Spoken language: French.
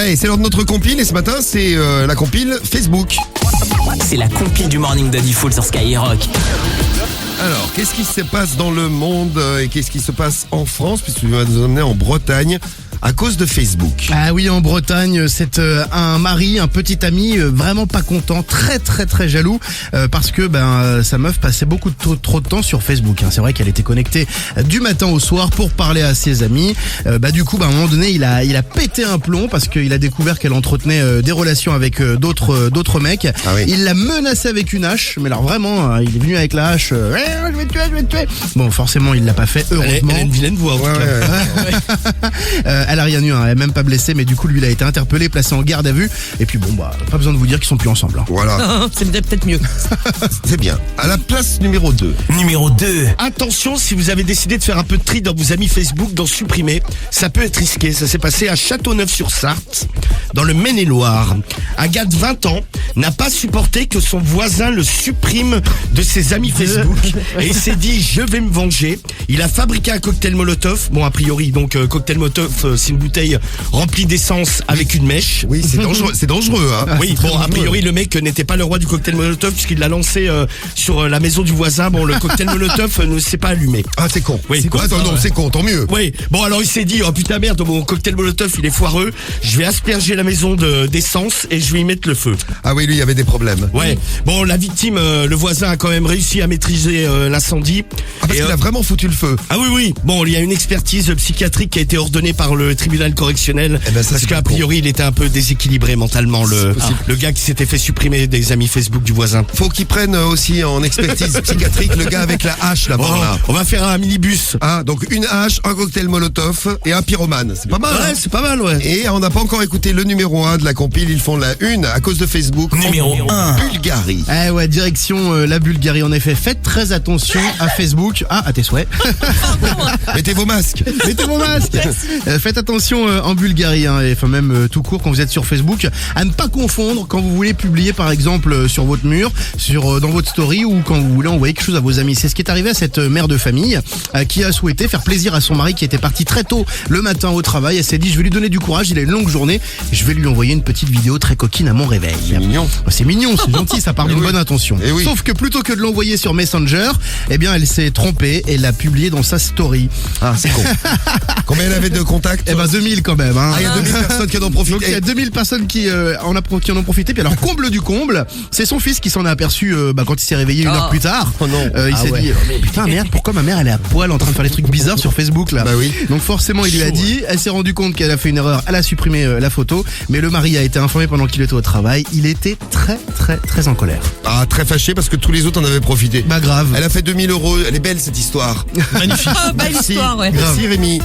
Allez, c'est l'heure de notre compile et ce matin, c'est la compile Facebook. C'est la compile du Morning de Diffoul sur Skyrock. Alors, qu'est-ce qui se passe dans le monde et qu'est-ce qui se passe en France, puisque tu vas nous emmener en Bretagne à cause de Facebook. Ah oui, en Bretagne, c'est un mari, un petit ami vraiment pas content, très jaloux parce que sa meuf passait beaucoup trop de temps sur Facebook. C'est vrai qu'elle était connectée du matin au soir pour parler à ses amis. Du coup, à un moment donné, il a pété un plomb parce qu'il a découvert qu'elle entretenait des relations avec d'autres mecs. Ah oui. Il l'a menacé avec une hache, mais alors vraiment, il est venu avec la hache. Je vais te tuer. Bon, forcément, il l'a pas fait. Heureusement. Elle a une vilaine voix en tout cas. Elle a rien eu, elle est même pas blessée, mais du coup lui il a été interpellé, placé en garde à vue. Et puis pas besoin de vous dire qu'ils sont plus ensemble. Voilà, C'est peut-être mieux. c'est bien. À la place numéro 2. Numéro 2. Attention, si vous avez décidé de faire un peu de tri dans vos amis Facebook, d'en supprimer, ça peut être risqué. Ça s'est passé à Châteauneuf-sur-Sarthe, dans le Maine-et-Loire. Un gars de 20 ans n'a pas supporté que son voisin le supprime de ses amis Facebook et il s'est dit je vais me venger. Il a fabriqué un cocktail Molotov. Bon, a priori, donc cocktail Molotov, c'est une bouteille remplie d'essence avec une mèche. Oui, c'est dangereux, hein. Oui, bon, a priori, le mec n'était pas le roi du cocktail Molotov puisqu'il l'a lancé sur la maison du voisin. Bon, le cocktail Molotov ne s'est pas allumé. Ah, c'est con. Oui. C'est con. Attends, non, c'est con, tant mieux. Oui, bon, alors il s'est dit, oh putain merde, mon cocktail Molotov il est foireux, je vais asperger la maison d'essence et je vais y mettre le feu. Ah oui, lui, il y avait des problèmes. Ouais, bon, la victime, le voisin a quand même réussi à maîtriser l'incendie. Ah, parce qu'il a vraiment foutu le feu. Ah oui, bon, il y a une expertise psychiatrique qui a été ordonnée par le tribunal correctionnel, Eh ben, ça, parce c'est qu'a pas con. priori il était un peu déséquilibré mentalement, possible. le gars qui s'était fait supprimer des amis Facebook du voisin. Faut qu'il prenne aussi en expertise psychiatrique le gars avec la hache là-bas. Bon, là. on va faire un minibus. Ah, donc une hache, un cocktail Molotov et un pyromane. C'est pas mal. Ouais, hein. c'est pas mal, ouais. Et on n'a pas encore écouté le numéro 1 de la compile. Ils font la une à cause de Facebook. Numéro 1. Bulgarie. Eh ouais, direction la Bulgarie en effet. Faites très attention à Facebook. Ah, à tes souhaits. Mettez vos masques. Mettez vos masques. Faites attention en Bulgarie, et enfin même tout court quand vous êtes sur Facebook, à ne pas confondre quand vous voulez publier par exemple sur votre mur, dans votre story ou quand vous voulez envoyer quelque chose à vos amis. C'est ce qui est arrivé à cette mère de famille qui a souhaité faire plaisir à son mari qui était parti très tôt le matin au travail. Elle s'est dit je vais lui donner du courage, il a une longue journée, je vais lui envoyer une petite vidéo très coquine à mon réveil. C'est mignon. C'est mignon, c'est gentil, ça part d'une oui. bonne intention. Eh oui. Sauf que plutôt que de l'envoyer sur Messenger, elle s'est trompée et l'a publié dans sa story. Ah, c'est con. Combien elle avait de contacts 2000 quand même. Ah, il y a 2000 personnes qui en ont profité. Donc il y a 2000 personnes qui en ont profité. Puis alors comble du comble, c'est son fils qui s'en a aperçu quand il s'est réveillé une heure plus tard. Oh non. Il s'est dit putain merde, pourquoi ma mère elle est à poil en train de faire des trucs bizarres sur Facebook là. Bah oui. Donc forcément il lui a dit, elle s'est rendu compte qu'elle a fait une erreur, elle a supprimé la photo, mais le mari a été informé pendant qu'il était au travail, il était très en colère. Ah, très fâché parce que tous les autres en avaient profité. Bah grave. Elle a fait 2000 €. Elle est belle cette histoire. Magnifique. Merci. histoire, ouais. Merci Rémi.